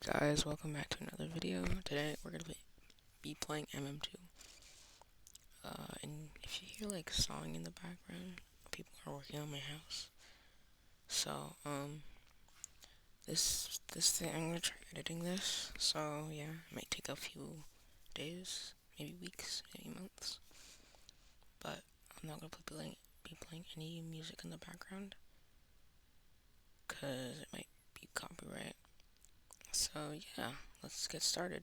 Guys, welcome back to another video. Today we're gonna be playing MM2. And if you hear like sawing in the background, people are working on my house. So this thing I'm gonna try editing this. So yeah, it might take a few days, maybe weeks, maybe months. But I'm not gonna be playing any music in the background, cause it might be copyright. So yeah, let's get started.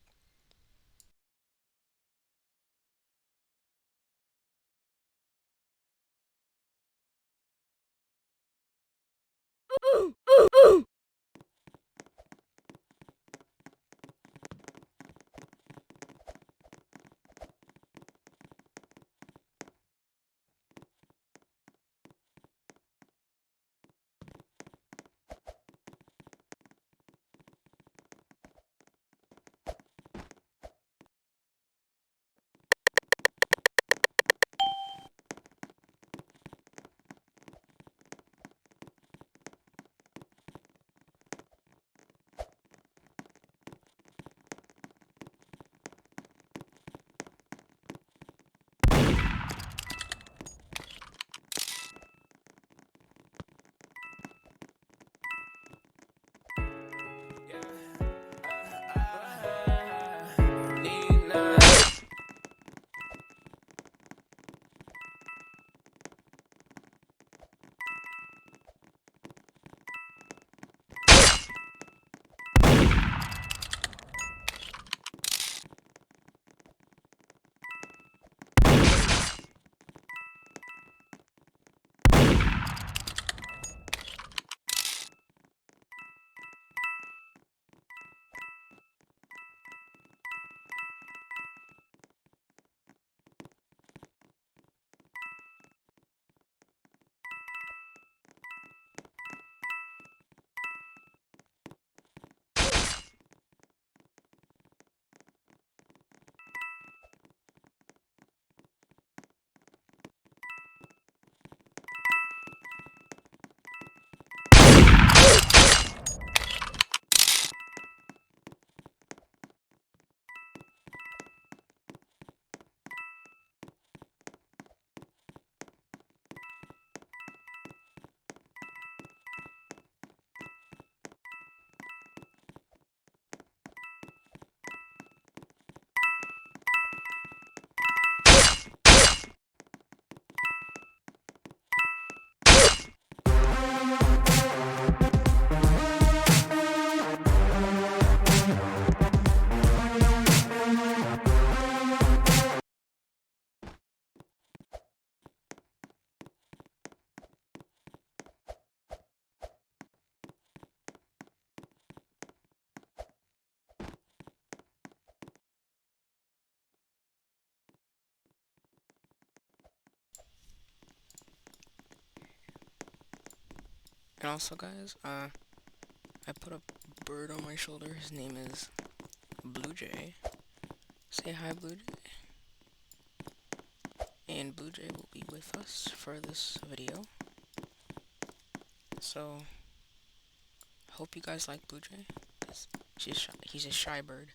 And also, guys, I put a bird on my shoulder. His name is Blue Jay. Say hi, Blue Jay. And Blue Jay will be with us for this video. So, hope you guys like Blue Jay. 'Cause he's a shy bird.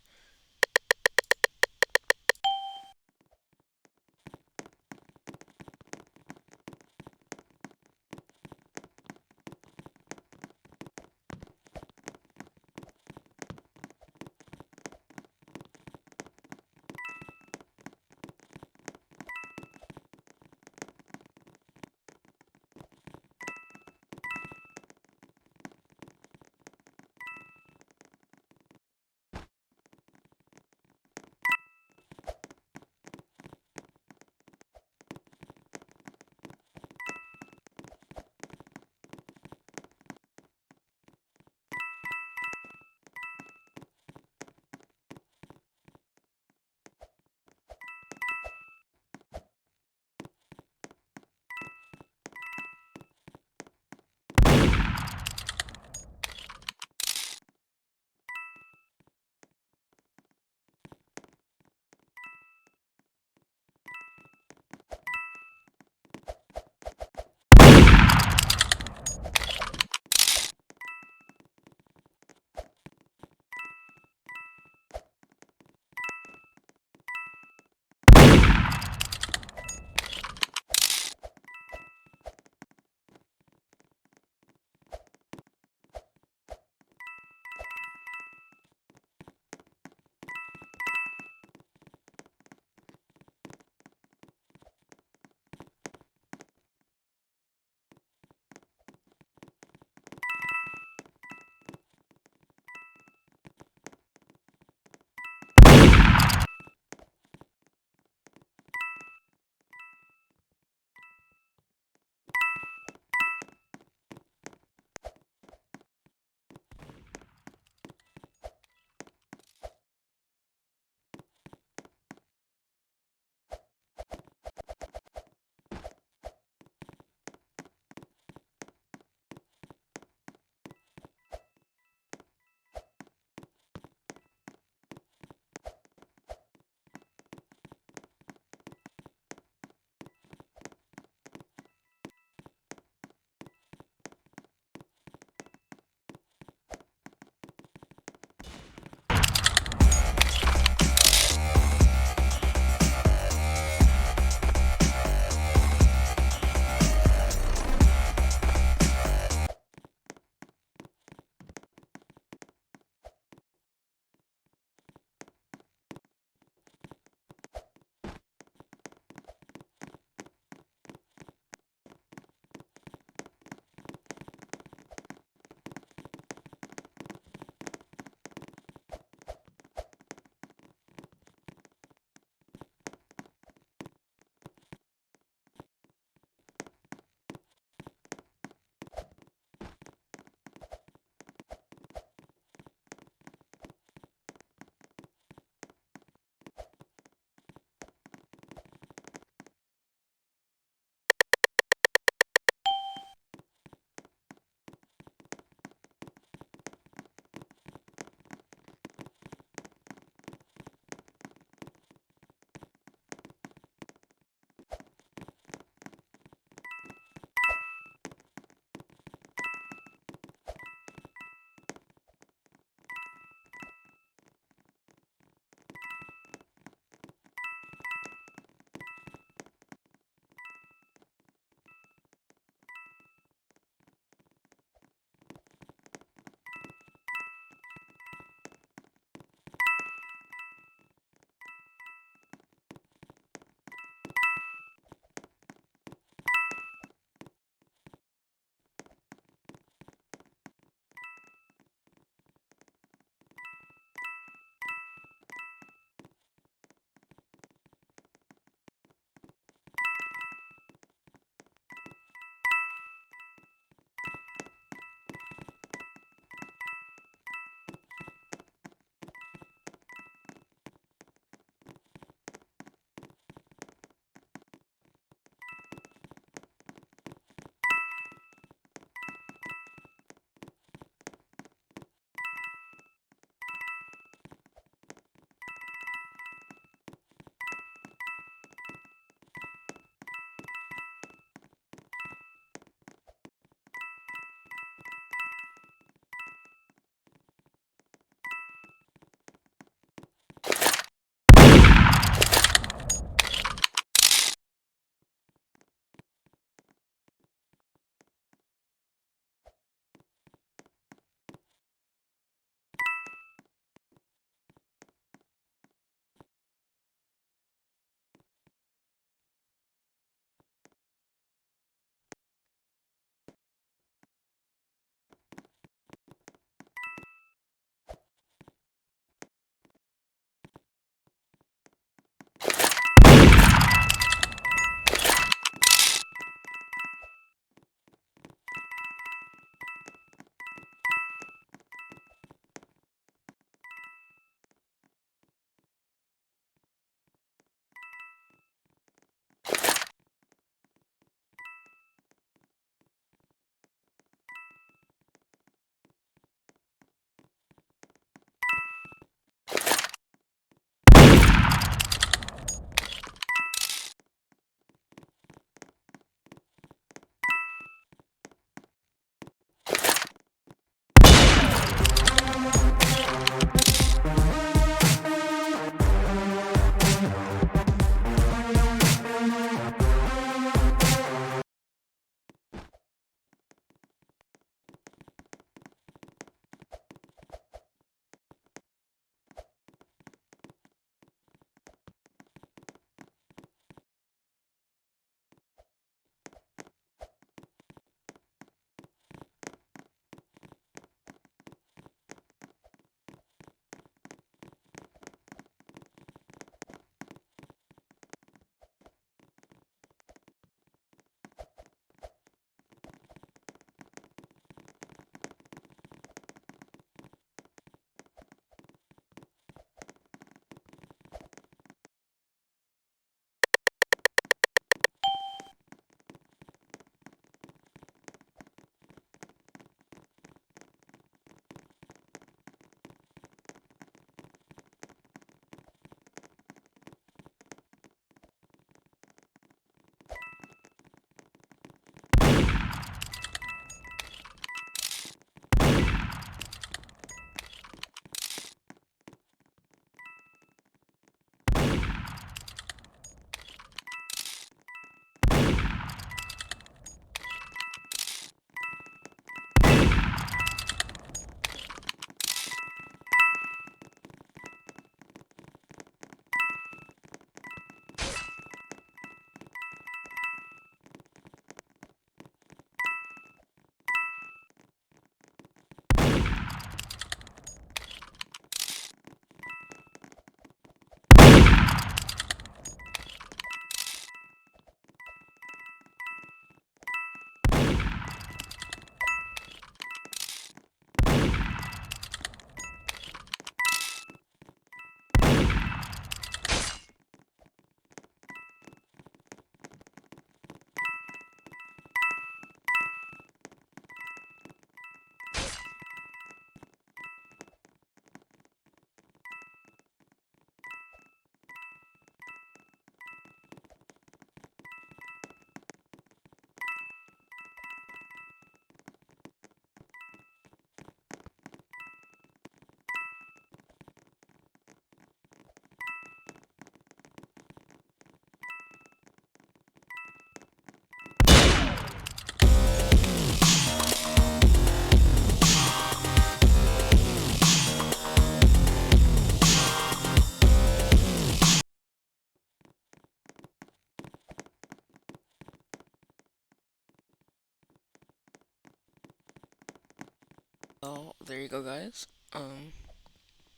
Well, there you go, guys. Um,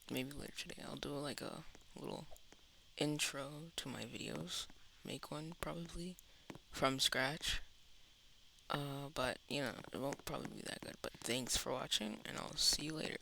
Maybe later today I'll do like a little intro to my videos. Make one probably from scratch. But it won't probably be that good. But thanks for watching, and I'll see you later.